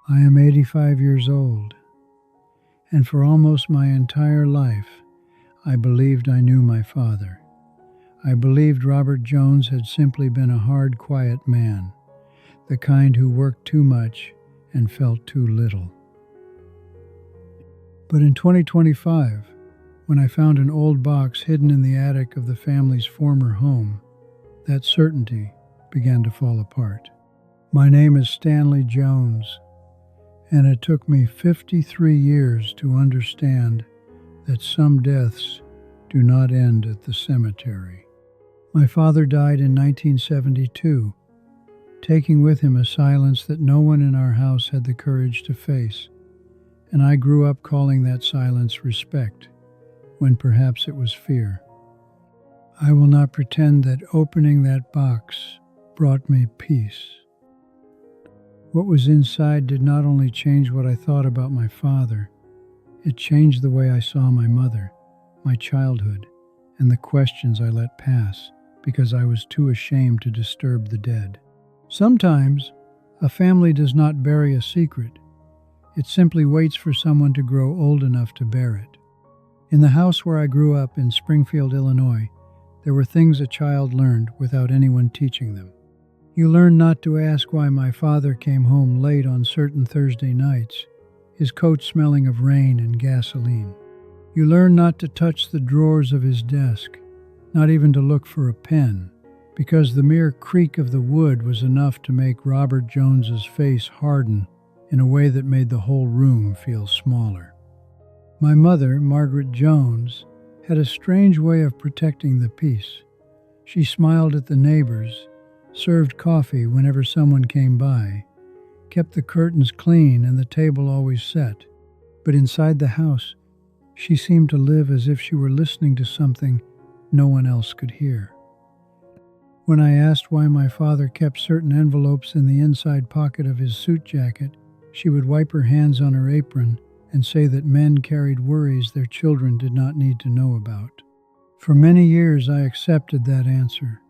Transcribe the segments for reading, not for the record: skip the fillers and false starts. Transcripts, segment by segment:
I am 85 years old, and for almost my entire life, I believed I knew my father. I believed Robert Jones had simply been a hard, quiet man, the kind who worked too much and felt too little. But in 2025, when I found an old box hidden in the attic of the family's former home, that certainty began to fall apart. My name is Stanley Jones, and it took me 53 years to understand that some deaths do not end at the cemetery. My father died in 1972, taking with him a silence that no one in our house had the courage to face, and I grew up calling that silence respect, when perhaps it was fear. I will not pretend that opening that box brought me peace. What was inside did not only change what I thought about my father, it changed the way I saw my mother, my childhood, and the questions I let pass because I was too ashamed to disturb the dead. Sometimes, a family does not bury a secret. It simply waits for someone to grow old enough to bear it. In the house where I grew up in Springfield, Illinois, there were things a child learned without anyone teaching them. You learn not to ask why my father came home late on certain Thursday nights, his coat smelling of rain and gasoline. You learn not to touch the drawers of his desk, not even to look for a pen, because the mere creak of the wood was enough to make Robert Jones's face harden in a way that made the whole room feel smaller. My mother, Margaret Jones, had a strange way of protecting the peace. She smiled at the neighbors, served coffee whenever someone came by, kept the curtains clean and the table always set. But inside the house, she seemed to live as if she were listening to something no one else could hear. When I asked why my father kept certain envelopes in the inside pocket of his suit jacket, she would wipe her hands on her apron and say that men carried worries their children did not need to know about. For many years I accepted that answer.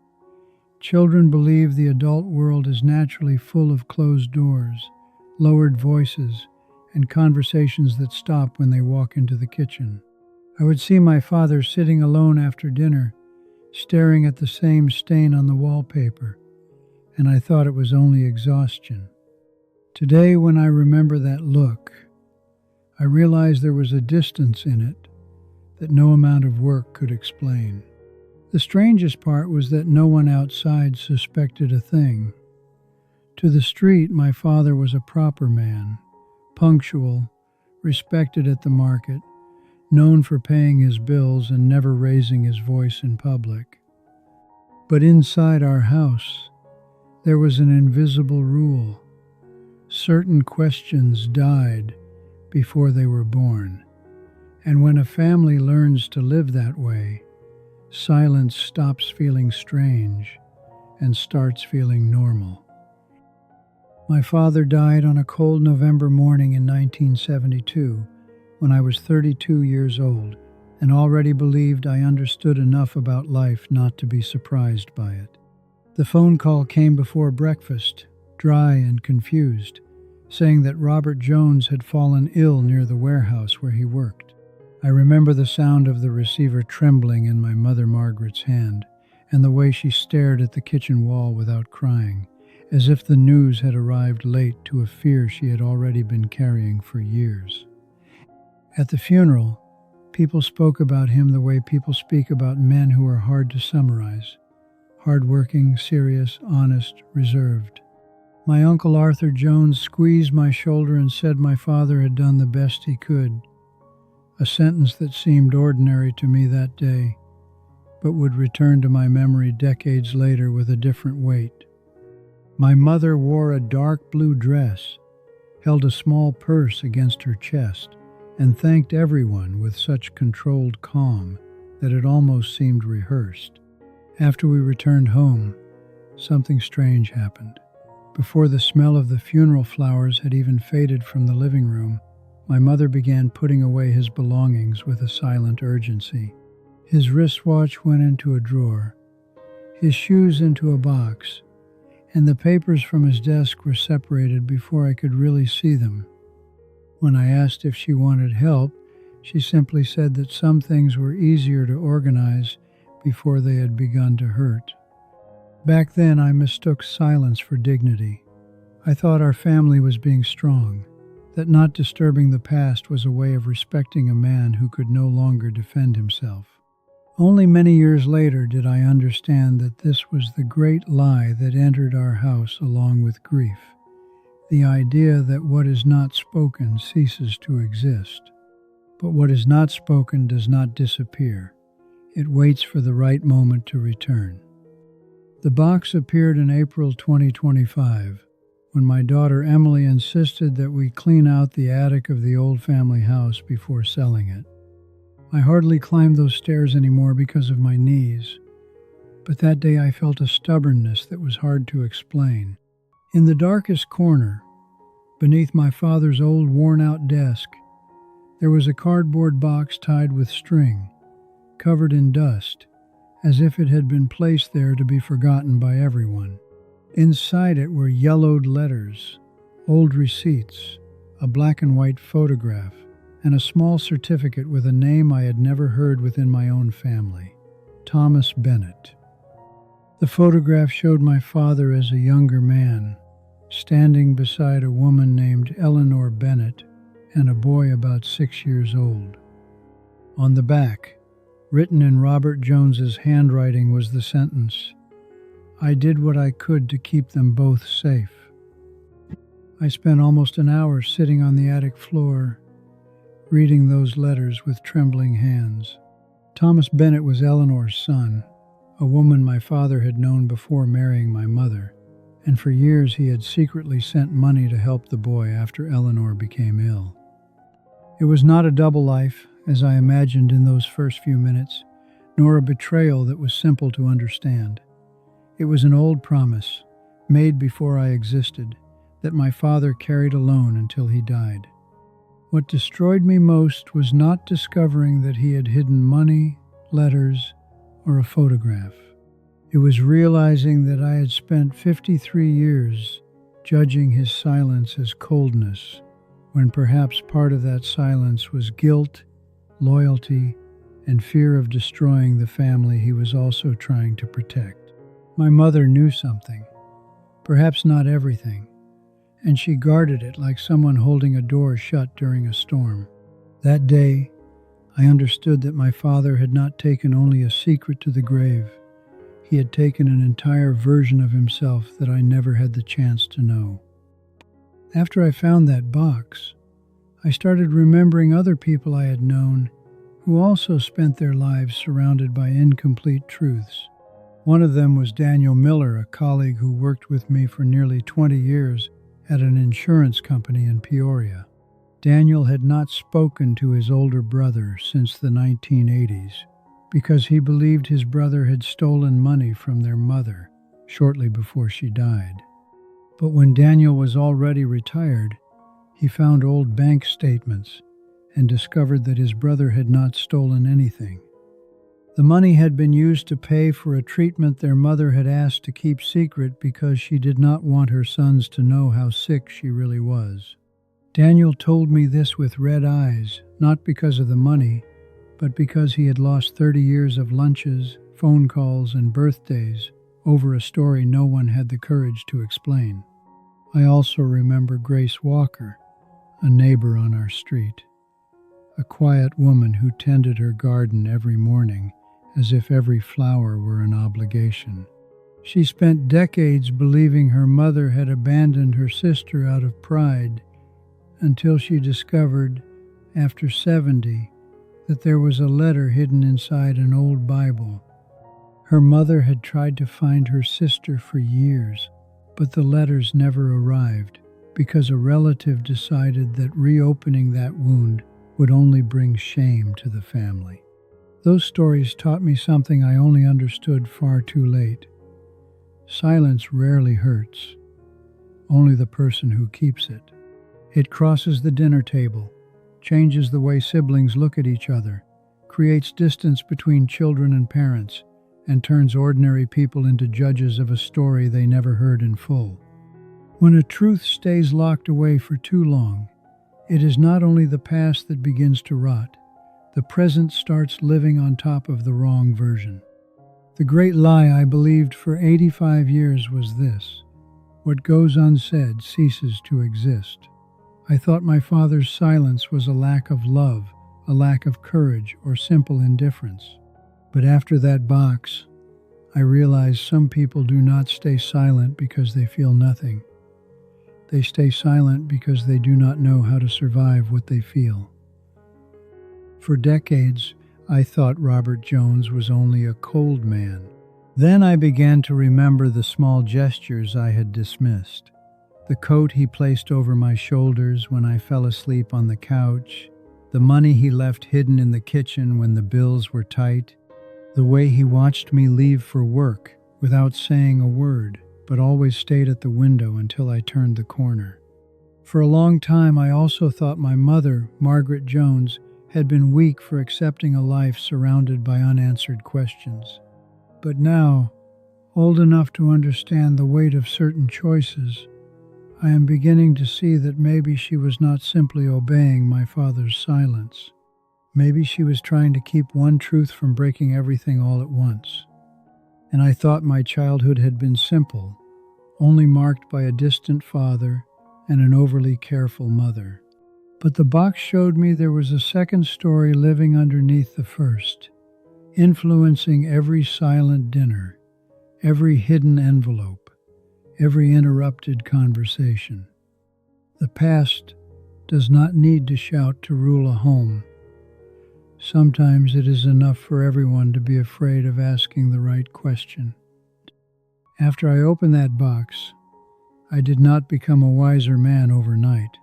Children believe the adult world is naturally full of closed doors, lowered voices, and conversations that stop when they walk into the kitchen. I would see my father sitting alone after dinner, staring at the same stain on the wallpaper, and I thought it was only exhaustion. Today, when I remember that look, I realize there was a distance in it that no amount of work could explain. The strangest part was that no one outside suspected a thing. To the street, my father was a proper man, punctual, respected at the market, known for paying his bills and never raising his voice in public. But inside our house, there was an invisible rule. Certain questions died before they were born, and when a family learns to live that way, silence stops feeling strange and starts feeling normal. My father died on a cold November morning in 1972 when I was 32 years old and already believed I understood enough about life not to be surprised by it. The phone call came before breakfast, dry and confused, saying that Robert Jones had fallen ill near the warehouse where he worked. I remember the sound of the receiver trembling in my mother Margaret's hand, and the way she stared at the kitchen wall without crying, as if the news had arrived late to a fear she had already been carrying for years. At the funeral, people spoke about him the way people speak about men who are hard to summarize: hardworking, serious, honest, reserved. My Uncle Arthur Jones squeezed my shoulder and said my father had done the best he could, a sentence that seemed ordinary to me that day, but would return to my memory decades later with a different weight. My mother wore a dark blue dress, held a small purse against her chest, and thanked everyone with such controlled calm that it almost seemed rehearsed. After we returned home, something strange happened. Before the smell of the funeral flowers had even faded from the living room, my mother began putting away his belongings with a silent urgency. His wristwatch went into a drawer, his shoes into a box, and the papers from his desk were separated before I could really see them. When I asked if she wanted help, she simply said that some things were easier to organize before they had begun to hurt. Back then, I mistook silence for dignity. I thought our family was being strong, that not disturbing the past was a way of respecting a man who could no longer defend himself. Only many years later did I understand that this was the great lie that entered our house along with grief, the idea that what is not spoken ceases to exist. But what is not spoken does not disappear. It waits for the right moment to return. The box appeared in April 2025, when my daughter Emily insisted that we clean out the attic of the old family house before selling it. I hardly climbed those stairs anymore because of my knees, but that day I felt a stubbornness that was hard to explain. In the darkest corner, beneath my father's old worn-out desk, there was a cardboard box tied with string, covered in dust, as if it had been placed there to be forgotten by everyone. Inside it were yellowed letters, old receipts, a black and white photograph, and a small certificate with a name I had never heard within my own family, Thomas Bennett. The photograph showed my father as a younger man, standing beside a woman named Eleanor Bennett and a boy about 6 years old. On the back, written in Margaret Jones's handwriting, was the sentence, "I did what I could to keep them both safe." I spent almost an hour sitting on the attic floor, reading those letters with trembling hands. Thomas Bennett was Eleanor's son, a woman my father had known before marrying my mother, and for years he had secretly sent money to help the boy after Eleanor became ill. It was not a double life, as I imagined in those first few minutes, nor a betrayal that was simple to understand. It was an old promise, made before I existed, that my father carried alone until he died. What destroyed me most was not discovering that he had hidden money, letters, or a photograph. It was realizing that I had spent 53 years judging his silence as coldness, when perhaps part of that silence was guilt, loyalty, and fear of destroying the family he was also trying to protect. My mother knew something, perhaps not everything, and she guarded it like someone holding a door shut during a storm. That day, I understood that my father had not taken only a secret to the grave. He had taken an entire version of himself that I never had the chance to know. After I found that box, I started remembering other people I had known who also spent their lives surrounded by incomplete truths. One of them was Daniel Miller, a colleague who worked with me for nearly 20 years at an insurance company in Peoria. Daniel had not spoken to his older brother since the 1980s because he believed his brother had stolen money from their mother shortly before she died. But when Daniel was already retired, he found old bank statements and discovered that his brother had not stolen anything. The money had been used to pay for a treatment their mother had asked to keep secret because she did not want her sons to know how sick she really was. Daniel told me this with red eyes, not because of the money, but because he had lost 30 years of lunches, phone calls, and birthdays over a story no one had the courage to explain. I also remember Grace Walker, a neighbor on our street, a quiet woman who tended her garden every morning as if every flower were an obligation. She spent decades believing her mother had abandoned her sister out of pride until she discovered, after 70, that there was a letter hidden inside an old Bible. Her mother had tried to find her sister for years, but the letters never arrived because a relative decided that reopening that wound would only bring shame to the family. Those stories taught me something I only understood far too late. Silence rarely hurts, only the person who keeps it. It crosses the dinner table, changes the way siblings look at each other, creates distance between children and parents, and turns ordinary people into judges of a story they never heard in full. When a truth stays locked away for too long, it is not only the past that begins to rot, the present starts living on top of the wrong version. The great lie I believed for 85 years was this: what goes unsaid ceases to exist. I thought my father's silence was a lack of love, a lack of courage, or simple indifference. But after that box, I realized some people do not stay silent because they feel nothing. They stay silent because they do not know how to survive what they feel. For decades, I thought Robert Jones was only a cold man. Then I began to remember the small gestures I had dismissed. The coat he placed over my shoulders when I fell asleep on the couch, the money he left hidden in the kitchen when the bills were tight, the way he watched me leave for work without saying a word, but always stayed at the window until I turned the corner. For a long time, I also thought my mother, Margaret Jones, had been weak for accepting a life surrounded by unanswered questions. But now, old enough to understand the weight of certain choices, I am beginning to see that maybe she was not simply obeying my father's silence. Maybe she was trying to keep one truth from breaking everything all at once. And I thought my childhood had been simple, only marked by a distant father and an overly careful mother. But the box showed me there was a second story living underneath the first, influencing every silent dinner, every hidden envelope, every interrupted conversation. The past does not need to shout to rule a home. Sometimes it is enough for everyone to be afraid of asking the right question. After I opened that box, I did not become a wiser man overnight.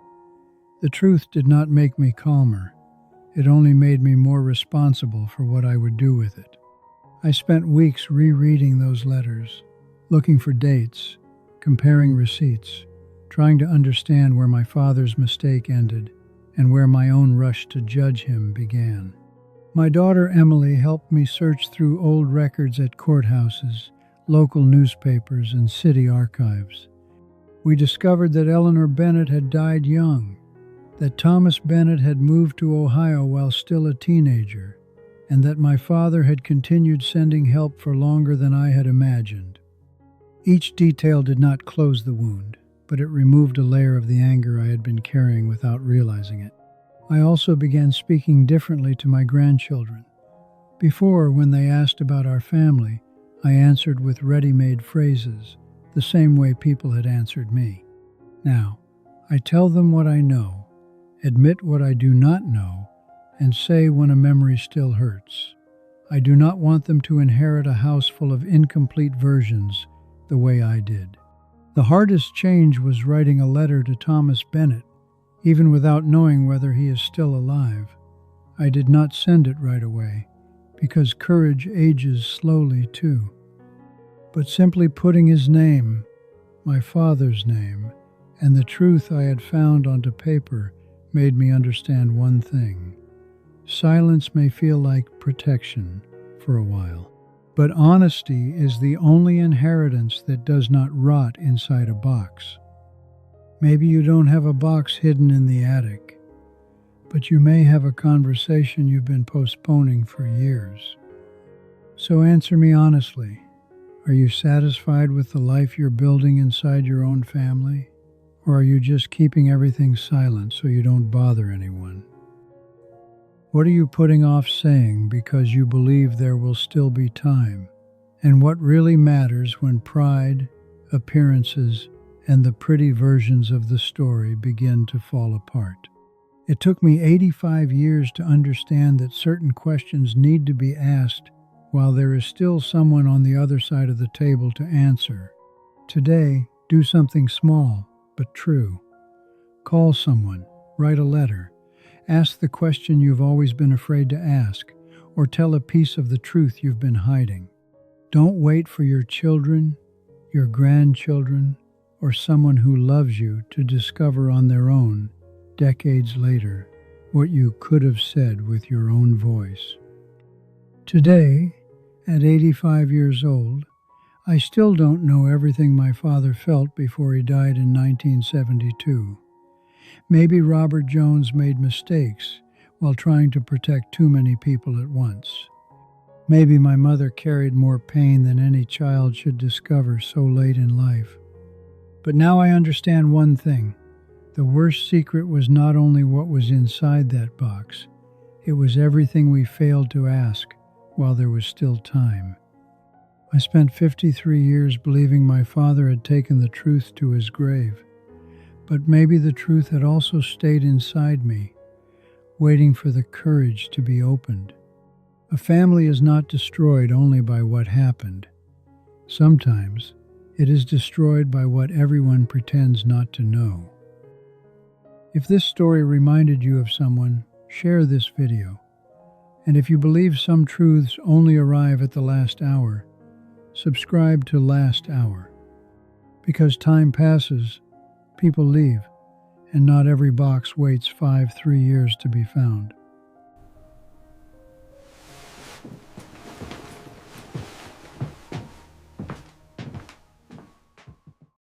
The truth did not make me calmer. It only made me more responsible for what I would do with it. I spent weeks rereading those letters, looking for dates, comparing receipts, trying to understand where my father's mistake ended and where my own rush to judge him began. My daughter Emily helped me search through old records at courthouses, local newspapers, and city archives. We discovered that Eleanor Bennett had died young, that Thomas Bennett had moved to Ohio while still a teenager, and that my father had continued sending help for longer than I had imagined. Each detail did not close the wound, but it removed a layer of the anger I had been carrying without realizing it. I also began speaking differently to my grandchildren. Before, when they asked about our family, I answered with ready-made phrases, the same way people had answered me. Now, I tell them what I know, admit what I do not know, and say when a memory still hurts. I do not want them to inherit a house full of incomplete versions the way I did. The hardest change was writing a letter to Thomas Bennett, even without knowing whether he is still alive. I did not send it right away, because courage ages slowly too. But simply putting his name, my father's name, and the truth I had found onto paper made me understand one thing. Silence may feel like protection for a while, but honesty is the only inheritance that does not rot inside a box. Maybe you don't have a box hidden in the attic, but you may have a conversation you've been postponing for years. So answer me honestly. Are you satisfied with the life you're building inside your own family? Or are you just keeping everything silent so you don't bother anyone? What are you putting off saying because you believe there will still be time? And what really matters when pride, appearances, and the pretty versions of the story begin to fall apart? It took me 85 years to understand that certain questions need to be asked while there is still someone on the other side of the table to answer. Today, do something small but true. Call someone, write a letter, ask the question you've always been afraid to ask, or tell a piece of the truth you've been hiding. Don't wait for your children, your grandchildren, or someone who loves you to discover on their own, decades later, what you could have said with your own voice. Today, At 85 years old, I still don't know everything my father felt before he died in 1972. Maybe Robert Jones made mistakes while trying to protect too many people at once. Maybe my mother carried more pain than any child should discover so late in life. But now I understand one thing. The worst secret was not only what was inside that box, it was everything we failed to ask while there was still time. I spent 53 years believing my father had taken the truth to his grave, but maybe the truth had also stayed inside me, waiting for the courage to be opened. A family is not destroyed only by what happened. Sometimes it is destroyed by what everyone pretends not to know. If this story reminded you of someone, share this video. And if you believe some truths only arrive at the last hour, subscribe to Last Hour. Because time passes, people leave, and not every box waits 3 years to be found.